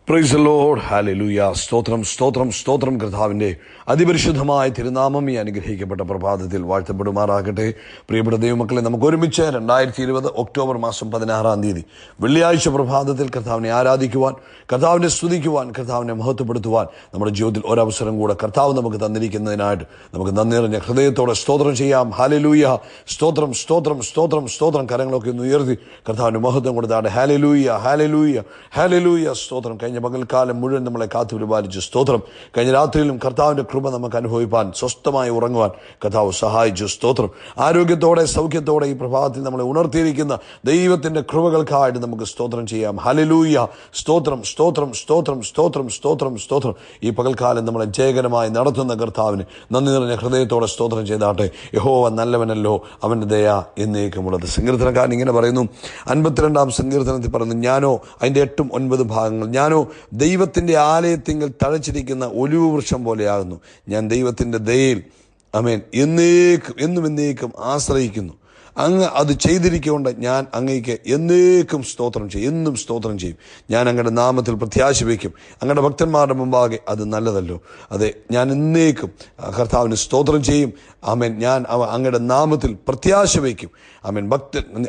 Praise the Lord. Hallelujah. സ്തോത്രം സ്തോത്രം സ്തോത്രം. കർത്താവിൻ്റെ അതിപരിശുദ്ധമായ തിരുനാമം ഈ അനുഗ്രഹിക്കപ്പെട്ട പ്രഭാതത്തിൽ വാഴ്ത്തപ്പെടുമാറാകട്ടെ. പ്രിയപ്പെട്ട ദൈവമക്കളെ, നമുക്ക് ഒരുമിച്ച് 2020 ഒക്ടോബർ മാസം 16 വെള്ളിയാഴ്ച പ്രഭാതത്തിൽ കർത്താവിനെ ആരാധിക്കുവാൻ, കർത്താവിനെ സ്തുതിക്കുവാൻ, കർത്താവിനെ മഹത്വപ്പെടുത്തുവാൻ നമ്മുടെ ജീവിതത്തിൽ ഒരവസരം കൂടെ കർത്താവ് നമുക്ക് തന്നിരിക്കുന്നതിനായിട്ട് നമുക്ക് നന്ദി നിറഞ്ഞ ഹൃദയത്തോടെ സ്തോത്രം ചെയ്യാം. ഹല്ലേലൂയ. സ്തോത്രം സ്തോത്രം സ്തോത്രം സ്തോത്രം. കരങ്ങളൊക്കെ ഒന്ന് ഉയർത്തി കർത്താവിന് മഹത്വം കൊടുത്താണ്. Hallelujah hallelujah hallelujah. സ്തോത്രം. കഴിഞ്ഞ പകൽക്കാലം മുഴുവൻ നമ്മളെ കാത്തു പരിപാലിച്ചു. സ്തോത്രം. കഴിഞ്ഞ രാത്രിയിലും കർത്താവിന്റെ കൃപ നമുക്ക് അനുഭവിപ്പാൻ, സ്വസ്ഥമായി ഉറങ്ങുവാൻ കർത്താവ് സഹായിച്ചു. സ്തോത്രം. ആരോഗ്യത്തോടെ സൗഖ്യത്തോടെ ഈ പ്രഭാതത്തിൽ നമ്മളെ ഉണർത്തിയിരിക്കുന്ന ദൈവത്തിന്റെ കൃപകൾക്കായിട്ട് നമുക്ക് സ്തോത്രം ചെയ്യാം. ഹല്ലേലൂയ. സ്തോത്രം സ്തോത്രം സ്തോത്രം സ്തോത്രം സ്തോത്രം സ്തോത്രം. ഈ പകൽക്കാലം നമ്മളെ ജയകരമായി നടത്തുന്ന കർത്താവിന് നന്ദി നിറഞ്ഞ ഹൃദയത്തോടെ സ്തോത്രം ചെയ്താട്ടെ. യഹോവ നല്ലവനല്ലോ, അവന്റെ ദയ എന്നേക്കുമുള്ളത്. സങ്കീർത്തനക്കാരൻ ഇങ്ങനെ പറയുന്നു, 52-ാം സങ്കീർത്തനത്തിൽ പറയുന്നു, ഞാനോ, അതിന്റെ 8, 9 ഭാഗങ്ങൾ, ഞാനോ ദൈവത്തിന്റെ ആലയത്തിങ്കൽ തഴച്ചിരിക്കുന്ന ഒലിവ് വൃക്ഷം പോലെയാകുന്നു. ഞാൻ ദൈവത്തിന്റെ ദയയിൽ എന്നും എന്നേക്കും ആശ്രയിക്കുന്നു. അങ്ങ് അത് ചെയ്തിരിക്കൊണ്ട് ഞാൻ അങ്ങേക്ക് എന്നേക്കും സ്തോത്രം ചെയ്യും, എന്നും സ്തോത്രം ചെയ്യും. ഞാൻ അങ്ങയുടെ നാമത്തിൽ പ്രത്യാശ വയ്ക്കും. അങ്ങയുടെ ഭക്തന്മാരുടെ മുമ്പാകെ അത് നല്ലതല്ലോ. അതെ, ഞാൻ എന്നേക്കും കർത്താവിന് സ്തോത്രം ചെയ്യും. ആമേൻ. ഞാൻ അങ്ങയുടെ നാമത്തിൽ പ്രത്യാശ വയ്ക്കും. ആമേൻ.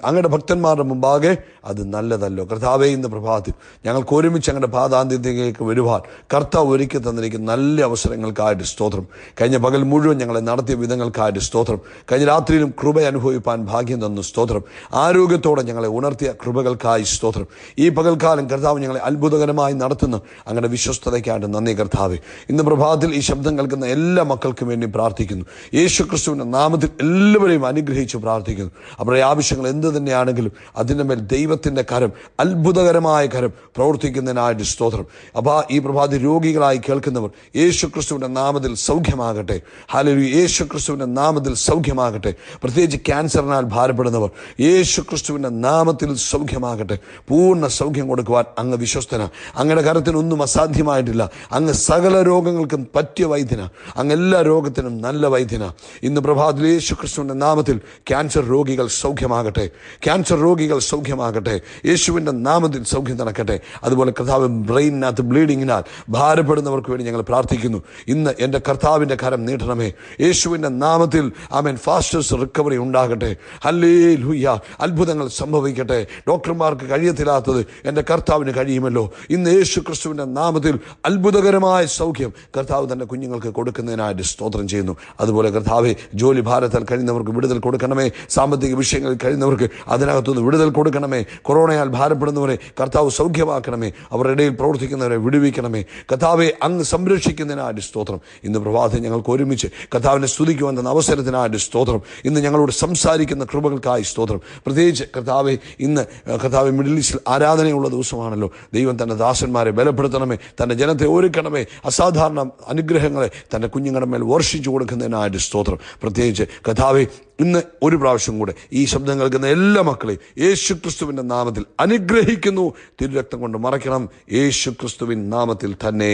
അങ്ങയുടെ ഭക്തന്മാരുടെ മുമ്പാകെ അത് നല്ലതല്ലോ. കർത്താവേ, ഇന്ന് പ്രഭാതത്തിൽ ഞങ്ങൾക്ക് ഒരുമിച്ച് അങ്ങയുടെ പാദാന്ത്യത്തിലേക്ക് വരുവാൻ കർത്താവ് ഒരുക്കി തന്നിരിക്കുന്ന നല്ല അവസരങ്ങൾക്കായിട്ട് സ്തോത്രം. കഴിഞ്ഞ പകൽ മുഴുവൻ ഞങ്ങളെ നടത്തിയ വിധങ്ങൾക്കായിട്ട് സ്തോത്രം. കഴിഞ്ഞ രാത്രിയിലും കൃപ അനുഭവിപ്പാൻ ഭാഗ്യം തന്നു. സ്തോത്രം. ആരോഗ്യത്തോടെ ഞങ്ങളെ ഉണർത്തിയ കൃപകൾക്കായി സ്തോത്രം. ഈ പകൽക്കാലം കർത്താവ് ഞങ്ങളെ അത്ഭുതകരമായി നടത്തുന്ന അങ്ങയുടെ വിശ്വസ്തതയ്ക്കായിട്ട് നന്ദി കർത്താവേ. ഇന്ന് പ്രഭാതത്തിൽ ഈ ശബ്ദം കേൾക്കുന്ന എല്ലാ മക്കൾക്കും വേണ്ടി പ്രാർത്ഥിക്കുന്നു. യേശുക്രിസ്തുവിന്റെ നാമത്തിൽ എല്ലാവരെയും അനുഗ്രഹിച്ച് പ്രാർത്ഥിക്കുന്നു. അവരുടെ ആവശ്യങ്ങൾ എന്ത് തന്നെയാണെങ്കിലും അതിൻ്റെ മേൽ ദൈവത്തിന്റെ കരം, അത്ഭുതകരമായ കരം പ്രവർത്തിക്കുന്നതിനായിട്ട് സ്തോത്രം. അപ്പോൾ ഈ പ്രഭാതി രോഗികളായി കേൾക്കുന്നവർ യേശുക്രിസ്തുവിന്റെ നാമത്തിൽ സൗഖ്യമാകട്ടെ. ഹല്ലേലൂയ. യേശുക്രിസ്തുവിന്റെ നാമത്തിൽ സൗഖ്യമാകട്ടെ. പ്രത്യേകിച്ച് ക്യാൻസറിനാൽ ഭാരപ്പെടുന്നവർ യേശുക്രിസ്തുവിന്റെ നാമത്തിൽ സൗഖ്യമാകട്ടെ. പൂർണ്ണ സൗഖ്യം കൊടുക്കുവാൻ അങ്ങ് വിശ്വസ്തന. അങ്ങയുടെ കരത്തിനൊന്നും അസാധ്യമായിട്ടില്ല. അങ്ങ് സകല രോഗങ്ങൾക്കും പറ്റിയ വൈദ്യന. അങ്ങ് എല്ലാ രോഗത്തിനും നല്ല വൈദ്യന. ഇന്ന് പ്രഭാതത്തിൽ യേശുക്രിസ്തുവിന്റെ നാമത്തിൽ ക്യാൻസർ രോഗികൾ സൗഖ്യമാകട്ടെ. ക്യാൻസർ രോഗികൾ സൗഖ്യമാകട്ടെ. യേശുവിന്റെ നാമത്തിൽ സൗഖ്യം നടക്കട്ടെ. അതുപോലെ കർത്താവ് ബ്രെയിനിനകത്ത് ബ്ലീഡിങ്ങിനാൽ ഭാരപ്പെടുന്നവർക്ക് വേണ്ടി ഞങ്ങൾ പ്രാർത്ഥിക്കുന്നു. ഇന്ന് എൻ്റെ കർത്താവിന്റെ കരം നീട്ടണമേ. യേശുവിന്റെ നാമത്തിൽ ആമേൻ. ഫാസ്റ്റസ്റ്റ് റിക്കവറി ഉണ്ടാകട്ടെ. ഹല്ലേലൂയ. അത്ഭുതങ്ങൾ സംഭവിക്കട്ടെ. ഡോക്ടർമാർക്ക് കഴിയത്തില്ലാത്തത് എൻ്റെ കർത്താവിന് കഴിയുമല്ലോ. ഇന്ന് യേശു ക്രിസ്തുവിന്റെ നാമത്തിൽ അത്ഭുതകരമായ സൗഖ്യം കർത്താവ് തന്റെ കുഞ്ഞുങ്ങൾക്ക് കൊടുക്കുന്നതിനായിട്ട് സ്തോത്രം ചെയ്യുന്നു. അതുപോലെ കർത്താവെ, ജോലി ഭാരത്താൽ കഴിയുന്നവർക്ക് വിടുതൽ കൊടുക്കണമേ. സാമ്പത്തിക വിഷയങ്ങളിൽ കഴിയുന്നവർക്ക് അതിനകത്തുനിന്ന് വിടുതൽ കൊടുക്കണമേ. കൊറോണയാൽ ഭാരപ്പെടുന്നവരെ കർത്താവ് സൗഖ്യമാക്കണമേ. അവരുടെ ഇടയിൽ പ്രവർത്തിക്കുന്നവരെ വിടുവിക്കണമേ. കർത്താവെ, അങ്ങ് സംരക്ഷിക്കുന്നതിനായിട്ട് സ്തോത്രം. ഇന്ന് പ്രഭാതം ഞങ്ങൾക്ക് ഒരുമിച്ച് കർത്താവിനെ സ്തുതിക്കുവാൻ തന്ന അവസരത്തിനായിട്ട് സ്തോത്രം. ഇന്ന് ഞങ്ങളോട് സംസാരിക്കുന്ന കൃപകൾക്കായി സ്തോത്രം. പ്രത്യേകിച്ച് കർത്താവെ, ഇന്ന് കർത്താവ് മിഡിൽ ഈസ്റ്റിൽ ആരാധനയുള്ള ദിവസമാണല്ലോ. ദൈവം തന്റെ ദാസന്മാരെ ബലപ്പെടുത്തണമേ. തന്റെ ജനത്തെ ഒരുക്കണമേ. അസാധാരണ അനുഗ്രഹങ്ങളെ തന്റെ കുഞ്ഞുങ്ങളുടെ മേൽ വർഷിച്ചു കൊടുക്കുന്നതിനായിട്ട് സ്തോത്രം. പ്രത്യേകിച്ച് കർത്താവെ, ഇന്ന് ഒരു പ്രാവശ്യം കൂടെ ഈ ശബ്ദം കേൾക്കുന്ന എല്ലാ മക്കളെയും യേശുക്രിസ്തുവിന്റെ നാമത്തിൽ അനുഗ്രഹിക്കുന്നു. തിരുരക്തം കൊണ്ട് മറയ്ക്കണം. യേശുക്രിസ്തുവിൻ നാമത്തിൽ തന്നെ.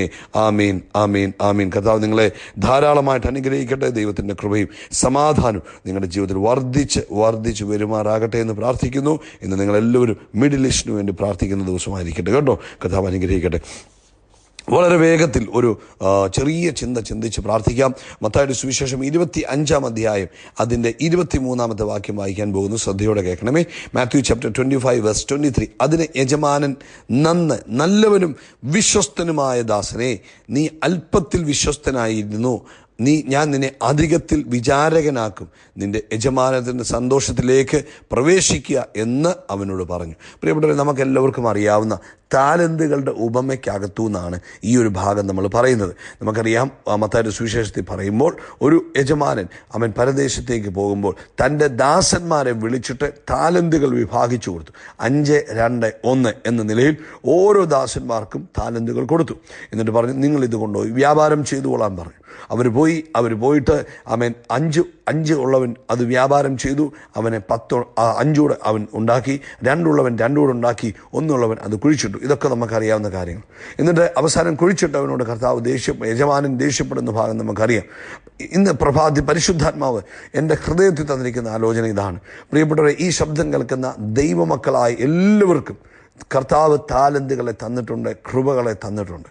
ആമീൻ ആമീൻ ആമീൻ. കർത്താവ് നിങ്ങളെ ധാരാളമായിട്ട് അനുഗ്രഹിക്കട്ടെ. ദൈവത്തിന്റെ കൃപയും സമാധാനവും നിങ്ങളുടെ ജീവിതത്തിൽ വർദ്ധിച്ച് വരുമാറാകട്ടെ എന്ന് പ്രാർത്ഥിക്കുന്നു. ഇന്ന് നിങ്ങളെല്ലാവരും മിഡിൽ ഈസ്റ്റിനു വേണ്ടി പ്രാർത്ഥിക്കുന്ന ദിവസമായിരിക്കട്ടെ കേട്ടോ. കർത്താവ് അനുഗ്രഹിക്കട്ടെ. വളരെ വേഗത്തിൽ ഒരു ചെറിയ ചിന്തിച്ച് പ്രാർത്ഥിക്കാം. മത്തായിയുടെ സുവിശേഷം 25-ാം അധ്യായം അതിൻ്റെ 23-ാമത്തെ വാക്യം വായിക്കാൻ പോകുന്നു. ശ്രദ്ധയോടെ കേൾക്കണമേ. Matthew chapter 25:23. അതിന് യജമാനൻ നല്ലവനും വിശ്വസ്തനുമായ ദാസനെ, നീ അല്പത്തിൽ വിശ്വസ്തനായിരുന്നു, ഞാൻ നിന്നെ അധികത്തിൽ വിചാരകനാക്കും. നിന്റെ യജമാനത്തിന്റെ സന്തോഷത്തിലേക്ക് പ്രവേശിക്കുക എന്ന് അവനോട് പറഞ്ഞു. പ്രിയപ്പെട്ടവരെ, നമുക്കെല്ലാവർക്കും അറിയാവുന്ന താലന്തുകളുടെ ഉപമയ്ക്കകത്തു നിന്നാണ് ഈ ഒരു ഭാഗം നമ്മൾ പറയുന്നത്. നമുക്കറിയാം, മത്തായിയുടെ സുവിശേഷത്തിൽ പറയുമ്പോൾ ഒരു യജമാനൻ അവൻ പരദേശത്തേക്ക് പോകുമ്പോൾ തൻ്റെ ദാസന്മാരെ വിളിച്ചിട്ട് താലന്തുകൾ വിഭാഗിച്ചു കൊടുത്തു. 5, 2, 1 എന്ന നിലയിൽ ഓരോ ദാസന്മാർക്കും താലന്തുകൾ കൊടുത്തു. എന്നിട്ട് പറഞ്ഞു, നിങ്ങൾ ഇത് കൊണ്ടുപോയി വ്യാപാരം ചെയ്തു കൊള്ളാൻ പറഞ്ഞു. അവർ പോയിട്ട് അവൻ 5 ഉള്ളവൻ അത് വ്യാപാരം ചെയ്തു. അവനെ 5 കൂടെ അവൻ ഉണ്ടാക്കി. 2 ഉള്ളവൻ 2 കൂടെ ഉണ്ടാക്കി. 1 ഉള്ളവൻ അത് കുഴിച്ചിട്ടു. ഇതൊക്കെ നമുക്കറിയാവുന്ന കാര്യങ്ങൾ. എന്നിട്ട് അവസാനം കുഴിച്ചിട്ടവനോട് യജമാനൻ ദേഷ്യപ്പെടുന്ന ഭാഗം നമുക്കറിയാം. ഇന്ന് പ്രഭാതി പരിശുദ്ധാത്മാവ് എൻ്റെ ഹൃദയത്തിൽ തന്നിരിക്കുന്ന ആലോചന ഇതാണ്. പ്രിയപ്പെട്ടവരെ, ഈ ശബ്ദം കേൾക്കുന്ന ദൈവമക്കളായ എല്ലാവർക്കും കർത്താവ് താലന്തുകളെ തന്നിട്ടുണ്ട്, കൃപകളെ തന്നിട്ടുണ്ട്.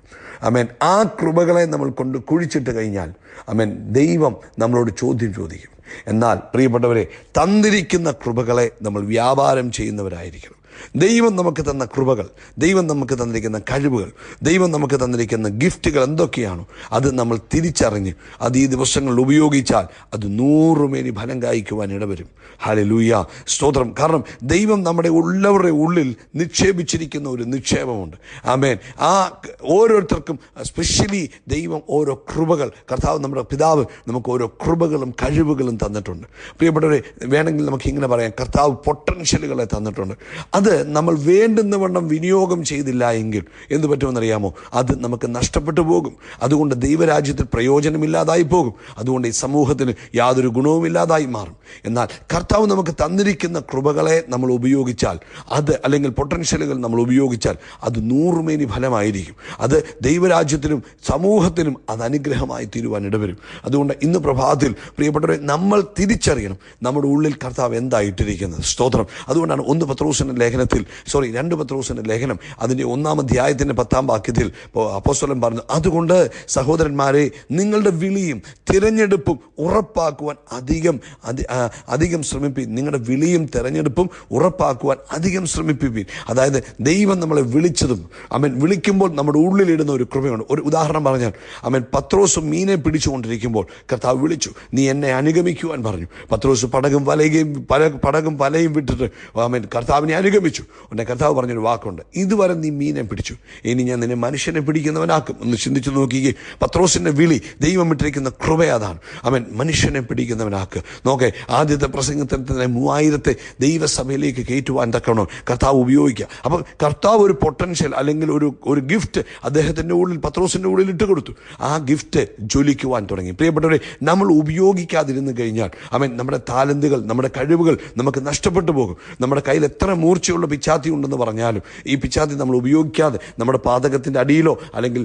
ആമേൻ. ആ കൃപകളെ നമ്മൾ കൊണ്ട് കുഴിച്ചിട്ട് കഴിഞ്ഞാൽ ആമേൻ, ദൈവം നമ്മളോട് ചോദ്യം ചോദിക്കും. എന്നാൽ പ്രിയപ്പെട്ടവരെ, തന്നിരിക്കുന്ന കൃപകളെ നമ്മൾ വ്യാപാരം ചെയ്യുന്നവരായിരിക്കണം. ദൈവം നമുക്ക് തന്ന കൃപകൾ, ദൈവം നമുക്ക് തന്നിരിക്കുന്ന കഴിവുകൾ, ദൈവം നമുക്ക് തന്നിരിക്കുന്ന ഗിഫ്റ്റുകൾ എന്തൊക്കെയാണോ അത് നമ്മൾ തിരിച്ചറിഞ്ഞ് അത് ഈ ദിവസങ്ങളിൽ ഉപയോഗിച്ചാൽ അത് 100 മേനി ഫലം കായ്ക്കുവാൻ ഇടവരും. ഹല്ലേലൂയ, സ്തോത്രം. കാരണം ദൈവം നമ്മുടെ ഉള്ളവരുടെ ഉള്ളിൽ നിക്ഷേപിച്ചിരിക്കുന്ന ഒരു നിക്ഷേപമുണ്ട്. ആമേൻ. ആ ഓരോരുത്തർക്കും സ്പെഷ്യലി ദൈവം ഓരോ കൃപകൾ, കർത്താവ് നമ്മുടെ പിതാവ് നമുക്ക് ഓരോ കൃപകളും കഴിവുകളും തന്നിട്ടുണ്ട്. പ്രിയപ്പെട്ടവരെ, വേണമെങ്കിൽ നമുക്ക് ഇങ്ങനെ പറയാം, കർത്താവ് പൊട്ടൻഷ്യലുകളെ തന്നിട്ടുണ്ട്. അത് നമ്മൾ വേണ്ടുന്ന വണ്ണം വിനിയോഗം ചെയ്തില്ല എങ്കിൽ എന്ത് പറ്റുമെന്നറിയാമോ? അത് നമുക്ക് നഷ്ടപ്പെട്ടു പോകും. അതുകൊണ്ട് ദൈവരാജ്യത്തിൽ പ്രയോജനമില്ലാതായി പോകും. അതുകൊണ്ട് ഈ സമൂഹത്തിന് യാതൊരു ഗുണവുമില്ലാതായി മാറും. എന്നാൽ കർത്താവ് നമുക്ക് തന്നിരിക്കുന്ന കൃപകളെ നമ്മൾ ഉപയോഗിച്ചാൽ, അത് അല്ലെങ്കിൽ പൊട്ടൻഷ്യലുകൾ നമ്മൾ ഉപയോഗിച്ചാൽ അത് 100 മേനി ഫലമായിരിക്കും. അത് ദൈവരാജ്യത്തിനും സമൂഹത്തിനും അത് അനുഗ്രഹമായി തീരുവാൻ ഇടവരും. അതുകൊണ്ട് ഇന്ന് പ്രഭാതത്തിൽ പ്രിയപ്പെട്ടവരെ, നമ്മൾ തിരിച്ചറിയണം നമ്മുടെ ഉള്ളിൽ കർത്താവ് എന്തായിട്ടിരിക്കുന്നത്. സ്തോത്രം. അതുകൊണ്ടാണ് 2 പത്രോസിന്റെ ലേഖനം അതിൻ്റെ 1-ാം അധ്യായത്തിൻ്റെ 10-ാം വാക്യത്തിൽ അപ്പോസ്തലൻ പറഞ്ഞു, അതുകൊണ്ട് സഹോദരന്മാരെ, നിങ്ങളുടെ വിളിയും തിരഞ്ഞെടുപ്പും ഉറപ്പാക്കുവാൻ അധികം ശ്രമിപ്പീൻ. നിങ്ങളുടെ വിളിയും തിരഞ്ഞെടുപ്പും ഉറപ്പാക്കുവാൻ അധികം ശ്രമിപ്പിപ്പീൻ. അതായത് ദൈവം നമ്മളെ വിളിച്ചതും വിളിക്കുമ്പോൾ നമ്മുടെ ഉള്ളിലിടുന്ന ഒരു കൃപയുണ്ട്. ഒരു ഉദാഹരണം പറഞ്ഞാൽ, പത്രോസ് മീനെ പിടിച്ചുകൊണ്ടിരിക്കുമ്പോൾ കർത്താവ് വിളിച്ചു, നീ എന്നെ അനുഗമിക്കുവാൻ പറഞ്ഞു. പത്രോസ് പടകും വലയും വിട്ടിട്ട് കർത്താവിനെ അനുഗമിച്ചു. ഉടനെ കർത്താവ് പറഞ്ഞൊരു വാക്കുണ്ട്, ഇതുവരെ നീ മീനെ പിടിച്ചു, ഇനി ഞാൻ നിന്നെ മനുഷ്യനെ പിടിക്കുന്നവനാക്കും. ഒന്ന് ചിന്തിച്ചു നോക്കിയേ, പത്രോസിന്റെ വിളി, ദൈവം ഇട്ടിരിക്കുന്ന കൃപ അതാണ്. മനുഷ്യനെ പിടിക്കുന്നവനാക്ക്. നോക്കെ, ആദ്യത്തെ പ്രസംഗത്തിൽ തന്നെ 3000 ദൈവസഭയിലേക്ക് കയറ്റുവാൻ തക്കണോ കർത്താവ് ഉപയോഗിക്കുക. അപ്പം കർത്താവ് ഒരു പൊട്ടൻഷ്യൽ അല്ലെങ്കിൽ ഒരു ഗിഫ്റ്റ് അദ്ദേഹത്തിന്റെ ഉള്ളിൽ, പത്രോസിന്റെ ഉള്ളിൽ ഇട്ട് കൊടുത്തു. ആ ഗിഫ്റ്റ് ജ്വലിക്കുവാൻ തുടങ്ങി. പ്രിയപ്പെട്ടവരെ, നമ്മൾ ഉപയോഗിക്കാതിരുന്നു കഴിഞ്ഞാൽ നമ്മുടെ താലന്തുകൾ, നമ്മുടെ കഴിവുകൾ നമുക്ക് നഷ്ടപ്പെട്ടു പോകും. നമ്മുടെ കയ്യിൽ എത്ര മൂർച്ചയുള്ള പിച്ചാത്തി ഉണ്ടെന്ന് പറഞ്ഞാലും ഈ പിച്ചാത്തി നമ്മൾ ഉപയോഗിക്കാതെ നമ്മുടെ പാതകത്തിന്റെ അടിയിലോ അല്ലെങ്കിൽ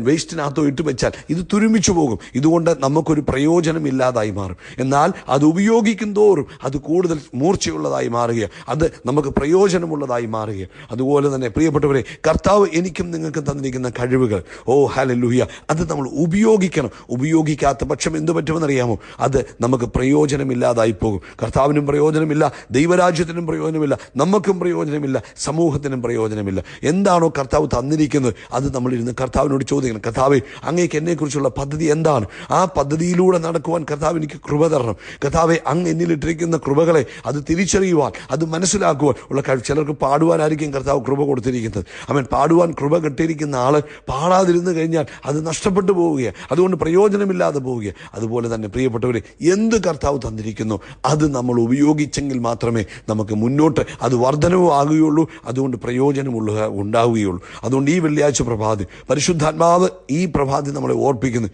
വേസ്റ്റിനകത്തോ ഇട്ട് വെച്ചാൽ ഇത് തുരുമിച്ചു പോകും. ഇതുകൊണ്ട് നമുക്കൊരു പ്രയോജനമില്ലാതായി മാറും. എന്നാൽ അത് ഉപയോഗിക്കും തോറും അത് കൂടുതൽ മൂർച്ചയുള്ളതായി മാറുകയാണ്, അത് നമുക്ക് പ്രയോജനമുള്ളതായി മാറുകയാണ്. അതുപോലെ തന്നെ പ്രിയപ്പെട്ടവരെ, കർത്താവ് എനിക്കും നിങ്ങൾക്കും തന്നിരിക്കുന്ന കഴിവുകൾ, ഓ ഹല്ലേലൂയ, അത് നമ്മൾ ഉപയോഗിക്കണം. ഉപയോഗിക്കാത്ത പക്ഷം എന്ത് പറ്റുമെന്നറിയാമോ? അത് നമുക്ക് പ്രയോജനമില്ലാതായി പോകും. കർത്താവിനും പ്രയോജനമില്ല, ദൈവരാജ്യത്തിനും പ്രയോജനമില്ല, നമുക്കും പ്രയോജനമില്ല, സമൂഹത്തിനും പ്രയോജനമില്ല. എന്താണോ കർത്താവ് തന്നിരിക്കുന്നത് അത് നമ്മളിരുന്ന് കർത്താവിനോട് ചോദിക്കണം, കർത്താവേ, അങ്ങേക്ക് എന്നെക്കുറിച്ചുള്ള പദ്ധതി എന്താണ്? ആ പദ്ധതിയിലൂടെ നടക്കുവാൻ കർത്താവ് എനിക്ക് കൃപ തരണം. കർത്താവെ, അങ്ങ് എന്നിലിട്ടിരിക്കുന്ന കൃപകളെ അത് തിരിച്ചറിയുവാൻ, അത് മനസ്സിലാക്കുവാൻ ഉള്ള കഴിവ്. ചിലർക്ക് പാടുവാനായിരിക്കും കർത്താവ് കൃപ കൊടുത്തിരിക്കുന്നത്. പാടുവാൻ കൃപ കിട്ടിയിരിക്കുന്ന ആള് പാടാതിരുന്നു കഴിഞ്ഞാൽ അത് നഷ്ടപ്പെട്ടു പോവുകയാണ്, അതുകൊണ്ട് പ്രയോജനമില്ലാതെ പോവുകയാണ്. അതുപോലെ തന്നെ പ്രിയപ്പെട്ടവരെ, എന്ത് കർത്താവ് തന്നിരിക്കുന്നു അത് നമ്മൾ ഉപയോഗിച്ചെങ്കിൽ മാത്രമേ നമുക്ക് മുന്നോട്ട് അത് വർധനവും ആകുകയുള്ളൂ, അതുകൊണ്ട് പ്രയോജനമുള്ള ഉണ്ടാവുകയുള്ളൂ. അതുകൊണ്ട് ഈ വെള്ളിയാഴ്ച പ്രഭാതി പരിശുദ്ധാത്മാവ് ഈ പ്രഭാതി നമ്മളെ ഓർപ്പിക്കുന്നു,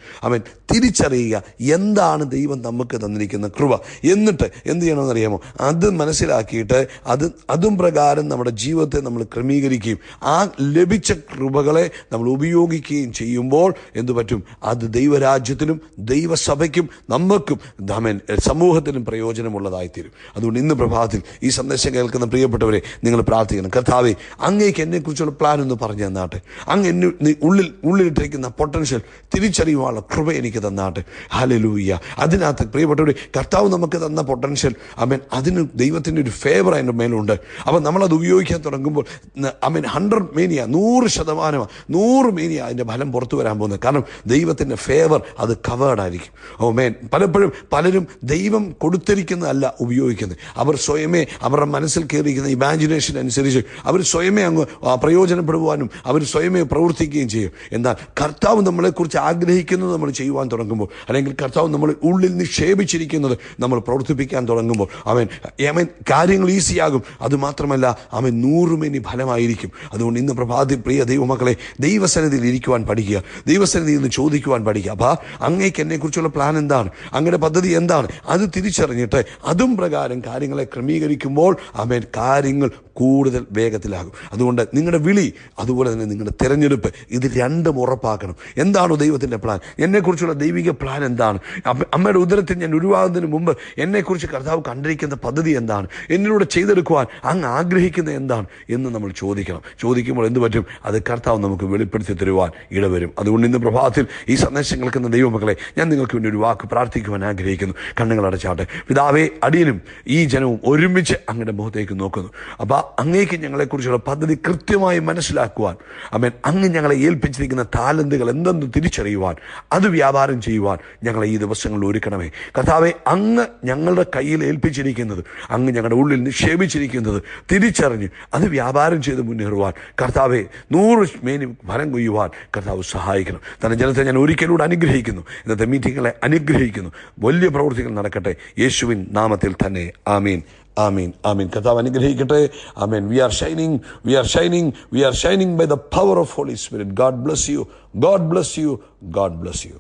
തിരിച്ചറിയുക എന്താണ് ദൈവം നമുക്ക് തന്നിരിക്കുന്ന കൃപ. എന്നിട്ട് എന്ത് ചെയ്യണമെന്നറിയാമോ? അത് മനസ്സിലാക്കിയിട്ട് അതും പ്രകാരം നമ്മുടെ ജീവിതത്തെ നമ്മൾ ക്രമീകരിക്കുകയും ആ ലഭിച്ച കൃപകളെ നമ്മൾ ഉപയോഗിക്കുകയും ചെയ്യുമ്പോൾ എന്തു പറ്റും? അത് ദൈവരാജ്യത്തിനും ദൈവസഭയ്ക്കും നമുക്കും സമൂഹത്തിനും പ്രയോജനമുള്ളതായിത്തീരും. അതുകൊണ്ട് ഇന്ന് പ്രഭാതത്തിൽ ഈ സന്ദേശം കേൾക്കുന്ന പ്രിയപ്പെട്ടവരെ, നിങ്ങൾ പ്രാർത്ഥിക്കണം, കർത്താവേ, അങ്ങേക്ക് എന്നെക്കുറിച്ചുള്ള പ്ലാൻ ഒന്ന് പറഞ്ഞു തന്നാട്ടെ. അങ്ങ് ഉള്ളിലിട്ടിരിക്കുന്ന പൊട്ടൻഷ്യൽ തിരിച്ചറിയുവാനുള്ള കൃപ എനിക്ക് തന്നാട്ടെ. ഹല്ലേലൂയ. അതിനകത്ത് പ്രിയപ്പെട്ടവരെ, കർത്താവ് നമുക്ക് തന്ന പൊട്ടൻഷ്യൽ അതിന് ദൈവത്തിൻ്റെ ഒരു ഫേവർ അതിൻ്റെ മേലുണ്ട്. അപ്പം നമ്മളത് ഉപയോഗിക്കാൻ തുടങ്ങുമ്പോൾ 100 മേനിയ 100% 100 മേനിയ അതിൻ്റെ ഫലം പുറത്തു വരാൻ പോകുന്നത്. കാരണം ദൈവത്തിൻ്റെ ഫേവർ അത് കവേർഡ് ആയിരിക്കും. പലരും ദൈവം കൊടുത്തിരിക്കുന്നതല്ല ഉപയോഗിക്കുന്നത്. അവർ സ്വയമേ അവരുടെ മനസ്സിൽ കയറിയിരിക്കുന്ന ഇമാജിനേഷൻ അനുസരിച്ച് അവർ സ്വയമേ അങ്ങ് പ്രയോജനപ്പെടുവാനും അവർ സ്വയമേ പ്രവർത്തിക്കുകയും ചെയ്യും. എന്നാൽ കർത്താവ് നമ്മളെക്കുറിച്ച് ആഗ്രഹിക്കുന്നത് നമ്മൾ ചെയ്യുവാൻ തുടങ്ങുമ്പോൾ, അല്ലെങ്കിൽ കർത്താവ് നമ്മൾ ഉള്ളിൽ നിക്ഷേപിച്ചിരിക്കുന്നത് നമ്മൾ പ്രവർത്തിപ്പിക്കാൻ തുടങ്ങുമ്പോൾ കാര്യങ്ങൾ ഈസിയാകും. അതുമാത്രമല്ല 100 മേനി ഫലമായിരിക്കും. അതുകൊണ്ട് ഇന്ന് പ്രഭാതി പ്രിയ ദൈവമക്കളെ, ദൈവസന്നിധിയിൽ ഇരിക്കുവാൻ പഠിക്കുക, ദൈവസന്നിധിയിൽ നിന്ന് ചോദിക്കുവാൻ പഠിക്കുക. അപ്പോൾ അങ്ങേക്ക് എന്നെക്കുറിച്ചുള്ള പ്ലാൻ എന്താണ്, അങ്ങയുടെ പദ്ധതി എന്താണ്, അത് തിരിച്ചറിഞ്ഞിട്ട് അതും പ്രകാരം കാര്യങ്ങളെ ക്രമീകരിക്കുമ്പോൾ കാര്യങ്ങൾ കൂടുതൽ വേഗത്തിലാകും. അതുകൊണ്ട് നിങ്ങളുടെ വിളി, അതുപോലെ തന്നെ നിങ്ങളുടെ തിരഞ്ഞെടുപ്പ്, ഇത് രണ്ടും ഉറപ്പാക്കണം. എന്താണോ ദൈവത്തിൻ്റെ പ്ലാൻ, എന്നെക്കുറിച്ചുള്ള ദൈവിക പ്ലാൻ എന്താണ്? അമ്മയുടെ ഉദരത്തിൽ ഞാൻ ഉരുവാകുന്നതിന് മുമ്പ് എന്നെക്കുറിച്ച് കർത്താവ് കണ്ടിരിക്കുന്ന പദ്ധതി എന്താണ്? എന്നിലൂടെ ചെയ്തെടുക്കുവാൻ അങ്ങ് ആഗ്രഹിക്കുന്നത് എന്താണ് എന്ന് നമ്മൾ ചോദിക്കണം. ചോദിക്കുമ്പോൾ എന്ത് പറ്റും? അത് കർത്താവ് നമുക്ക് വെളിപ്പെടുത്തി തരുവാൻ ഇടവരും. അതുകൊണ്ട് ഇന്ന് പ്രഭാതത്തിൽ ഈ സന്ദേശം കേൾക്കുന്ന ദൈവമക്കളെ, ഞാൻ നിങ്ങൾക്ക് വേണ്ടി ഒരു വാക്ക് പ്രാർത്ഥിക്കുവാൻ ആഗ്രഹിക്കുന്നു. കണ്ണുകൾ അടച്ചാട്ടെ. പിതാവേ, അടിയനും ഈ ജനവും ഒരുമിച്ച് അങ്ങയുടെ മുഖത്തേക്ക് നോക്കുന്നു. അപ്പോൾ അങ്ങേക്ക് ഞങ്ങളെക്കുറിച്ചുള്ള പദ്ധതി കൃത്യമായി മനസ്സിലാക്കുവാൻ, ആമേൻ, അങ്ങ് ഞങ്ങളെ ഏൽപ്പിച്ചിരിക്കുന്ന താലന്തുകൾ എന്തെന്ന് തിരിച്ചറിയുവാൻ, അത് വ്യാപാരം ചെയ്യുവാൻ ഞങ്ങളെ ഈ ദിവസങ്ങളിൽ ഒരുക്കണമേ. കർത്താവെ, അങ്ങ് ഞങ്ങളുടെ കയ്യിൽ ഏൽപ്പിച്ചിരിക്കുന്നത്, അങ്ങ് ഞങ്ങളുടെ ഉള്ളിൽ നിക്ഷേപിച്ചിരിക്കുന്നത് തിരിച്ചറിഞ്ഞ് അത് വ്യാപാരം ചെയ്ത് മുന്നേറുവാൻ കർത്താവെ 100 മേനി ഫലം കൊയ്യുവാൻ കർത്താവ് സഹായിക്കണം. തന്നെ ജനത്തെ ഞാൻ ഒരിക്കലൂടെ അനുഗ്രഹിക്കുന്നു. ഇന്നത്തെ മീറ്റിങ്ങുകളെ അനുഗ്രഹിക്കുന്നു. വലിയ പ്രവൃത്തികൾ നടക്കട്ടെ യേശുവിൻ നാമത്തിൽ തന്നെ. ആമീൻ, ആമീൻ, ആമീൻ. കർത്താവ് അനുഗ്രഹിക്കട്ടെ. ആമീൻ. We are shining by the power of Holy Spirit. God bless you. God bless you. God bless you.